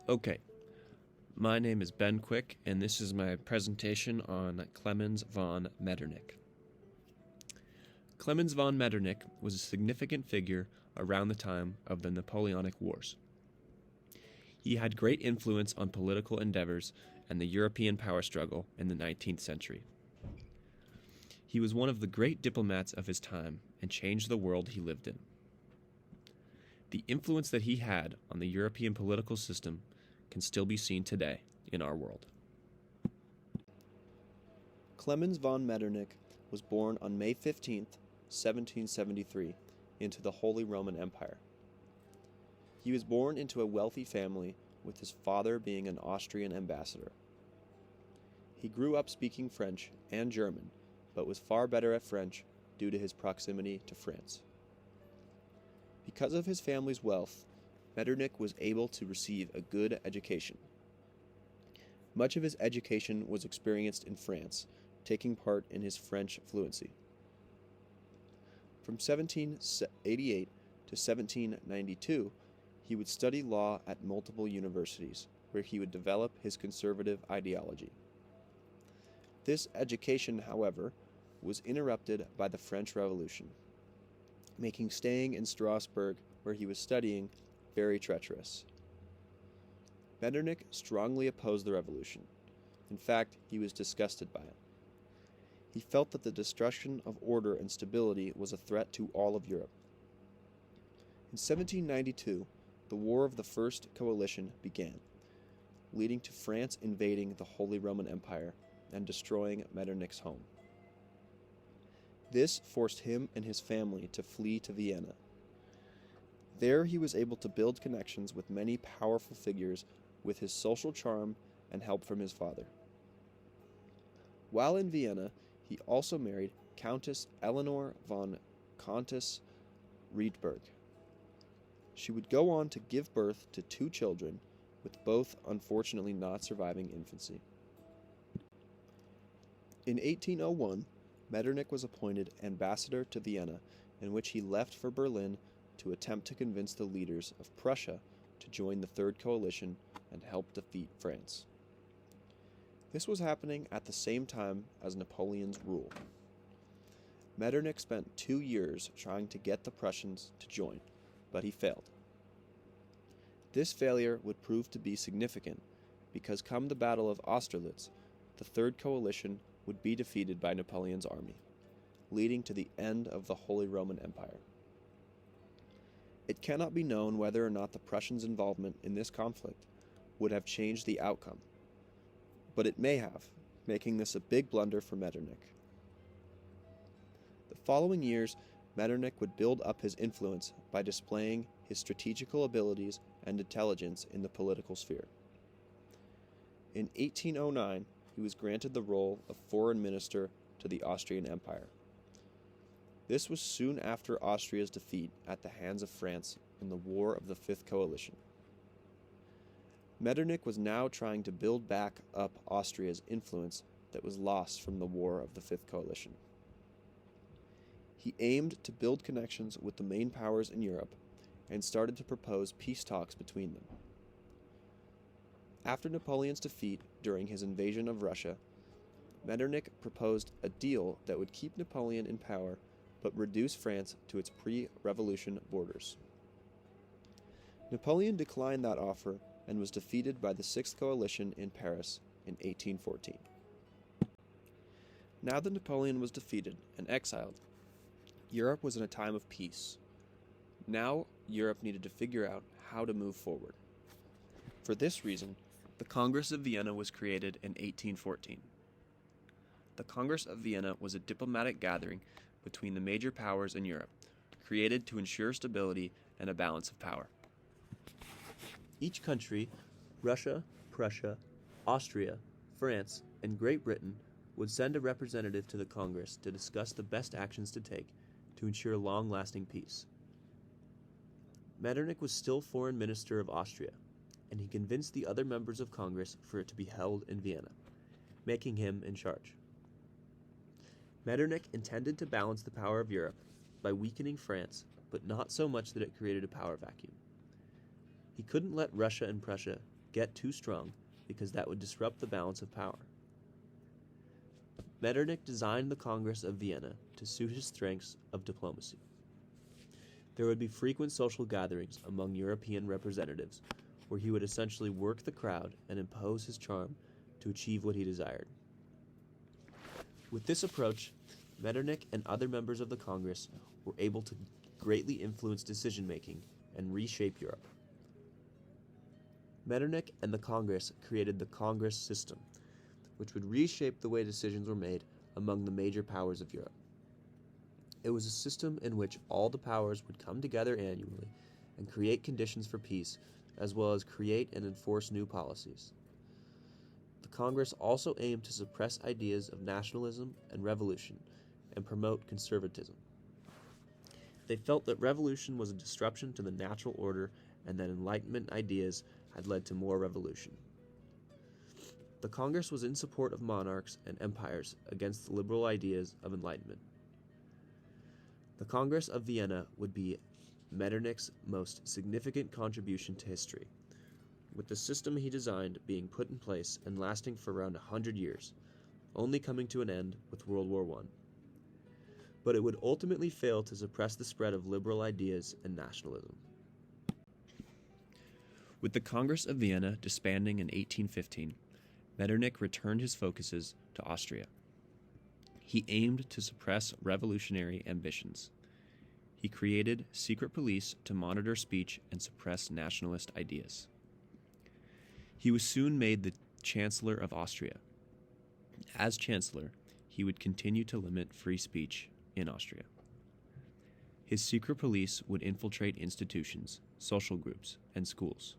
Okay, my name is Ben Quick, and this is my presentation on Klemens von Metternich. Klemens von Metternich was a significant figure around the time of the Napoleonic Wars. He had great influence on political endeavors and the European power struggle in the 19th century. He was one of the great diplomats of his time and changed the world he lived in. The influence that he had on the European political system can still be seen today in our world. Klemens von Metternich was born on May 15, 1773, into the Holy Roman Empire. He was born into a wealthy family, with his father being an Austrian ambassador. He grew up speaking French and German, but was far better at French due to his proximity to France. Because of his family's wealth, Metternich was able to receive a good education. Much of his education was experienced in France, taking part in his French fluency. From 1788 to 1792, he would study law at multiple universities, where he would develop his conservative ideology. This education, however, was interrupted by the French Revolution, making staying in Strasbourg, where he was studying, very treacherous. Metternich strongly opposed the revolution. In fact, he was disgusted by it. He felt that the destruction of order and stability was a threat to all of Europe. In 1792, the War of the First Coalition began, leading to France invading the Holy Roman Empire and destroying Metternich's home. This forced him and his family to flee to Vienna. There he was able to build connections with many powerful figures with his social charm and help from his father. While in Vienna, he also married Countess Eleanor von Countess Riedberg. She would go on to give birth to 2 children, with both unfortunately not surviving infancy. In 1801, Metternich was appointed ambassador to Vienna, in which he left for Berlin to attempt to convince the leaders of Prussia to join the Third Coalition and help defeat France. This was happening at the same time as Napoleon's rule. Metternich spent 2 years trying to get the Prussians to join, but he failed. This failure would prove to be significant because come the Battle of Austerlitz, the Third Coalition would be defeated by Napoleon's army, leading to the end of the Holy Roman Empire. It cannot be known whether or not the Prussians' involvement in this conflict would have changed the outcome, but it may have, making this a big blunder for Metternich. The following years, Metternich would build up his influence by displaying his strategical abilities and intelligence in the political sphere. In 1809, he was granted the role of foreign minister to the Austrian Empire. This was soon after Austria's defeat at the hands of France in the War of the Fifth Coalition. Metternich was now trying to build back up Austria's influence that was lost from the War of the Fifth Coalition. He aimed to build connections with the main powers in Europe and started to propose peace talks between them. After Napoleon's defeat during his invasion of Russia, Metternich proposed a deal that would keep Napoleon in power but reduce France to its pre-revolution borders. Napoleon declined that offer and was defeated by the Sixth Coalition in Paris in 1814. Now that Napoleon was defeated and exiled, Europe was in a time of peace. Now Europe needed to figure out how to move forward. For this reason, the Congress of Vienna was created in 1814. The Congress of Vienna was a diplomatic gathering between the major powers in Europe, created to ensure stability and a balance of power. Each country, Russia, Prussia, Austria, France, and Great Britain, would send a representative to the Congress to discuss the best actions to take to ensure long-lasting peace. Metternich was still foreign minister of Austria, and he convinced the other members of Congress for it to be held in Vienna, making him in charge. Metternich intended to balance the power of Europe by weakening France, but not so much that it created a power vacuum. He couldn't let Russia and Prussia get too strong because that would disrupt the balance of power. Metternich designed the Congress of Vienna to suit his strengths of diplomacy. There would be frequent social gatherings among European representatives where he would essentially work the crowd and impose his charm to achieve what he desired. With this approach, Metternich and other members of the Congress were able to greatly influence decision-making and reshape Europe. Metternich and the Congress created the Congress system, which would reshape the way decisions were made among the major powers of Europe. It was a system in which all the powers would come together annually and create conditions for peace, as well as create and enforce new policies. The Congress also aimed to suppress ideas of nationalism and revolution and promote conservatism. They felt that revolution was a disruption to the natural order and that Enlightenment ideas had led to more revolution. The Congress was in support of monarchs and empires against the liberal ideas of Enlightenment. The Congress of Vienna would be Metternich's most significant contribution to history, with the system he designed being put in place and lasting for around 100 years, only coming to an end with World War I. But it would ultimately fail to suppress the spread of liberal ideas and nationalism. With the Congress of Vienna disbanding in 1815, Metternich returned his focuses to Austria. He aimed to suppress revolutionary ambitions. He created secret police to monitor speech and suppress nationalist ideas. He was soon made the Chancellor of Austria. As Chancellor, he would continue to limit free speech in Austria. His secret police would infiltrate institutions, social groups, and schools.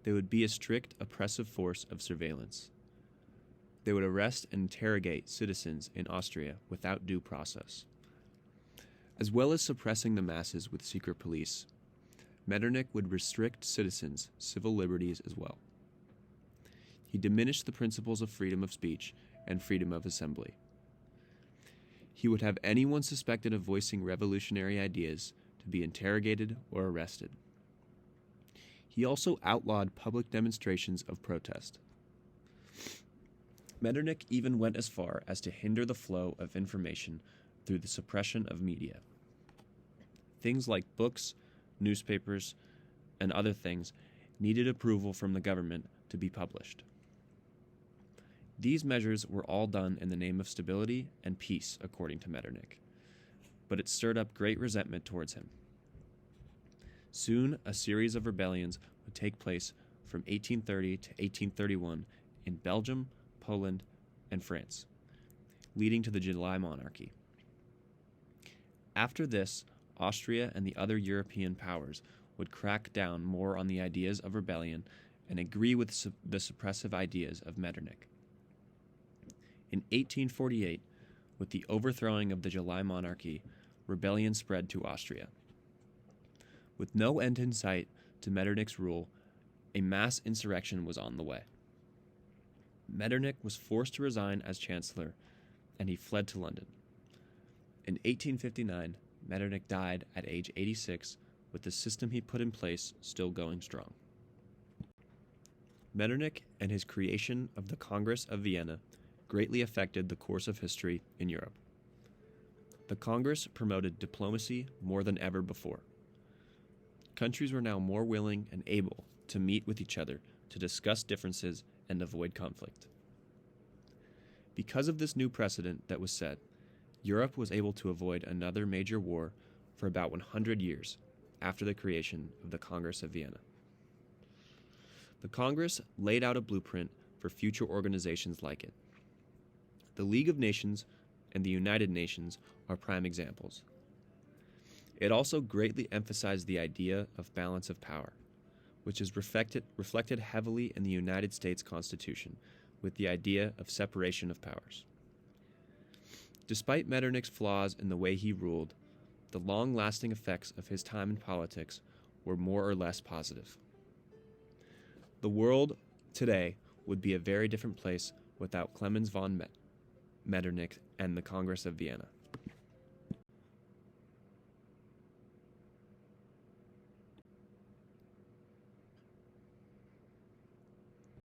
They would be a strict, oppressive force of surveillance. They would arrest and interrogate citizens in Austria without due process. As well as suppressing the masses with secret police, Metternich would restrict citizens' civil liberties as well. He diminished the principles of freedom of speech and freedom of assembly. He would have anyone suspected of voicing revolutionary ideas to be interrogated or arrested. He also outlawed public demonstrations of protest. Metternich even went as far as to hinder the flow of information through the suppression of media. Things like books, newspapers, and other things needed approval from the government to be published. These measures were all done in the name of stability and peace, according to Metternich, but it stirred up great resentment towards him. Soon, a series of rebellions would take place from 1830 to 1831 in Belgium, Poland, and France, leading to the July Monarchy. After this, Austria and the other European powers would crack down more on the ideas of rebellion and agree with the suppressive ideas of Metternich. In 1848, with the overthrowing of the July Monarchy, rebellion spread to Austria. With no end in sight to Metternich's rule, a mass insurrection was on the way. Metternich was forced to resign as Chancellor, and he fled to London. In 1859, Metternich died at age 86, with the system he put in place still going strong. Metternich and his creation of the Congress of Vienna greatly affected the course of history in Europe. The Congress promoted diplomacy more than ever before. Countries were now more willing and able to meet with each other to discuss differences and avoid conflict. Because of this new precedent that was set, Europe was able to avoid another major war for about 100 years after the creation of the Congress of Vienna. The Congress laid out a blueprint for future organizations like it. The League of Nations and the United Nations are prime examples. It also greatly emphasized the idea of balance of power, which is reflected heavily in the United States Constitution, with the idea of separation of powers. Despite Metternich's flaws in the way he ruled, the long-lasting effects of his time in politics were more or less positive. The world today would be a very different place without Klemens von Metternich and the Congress of Vienna.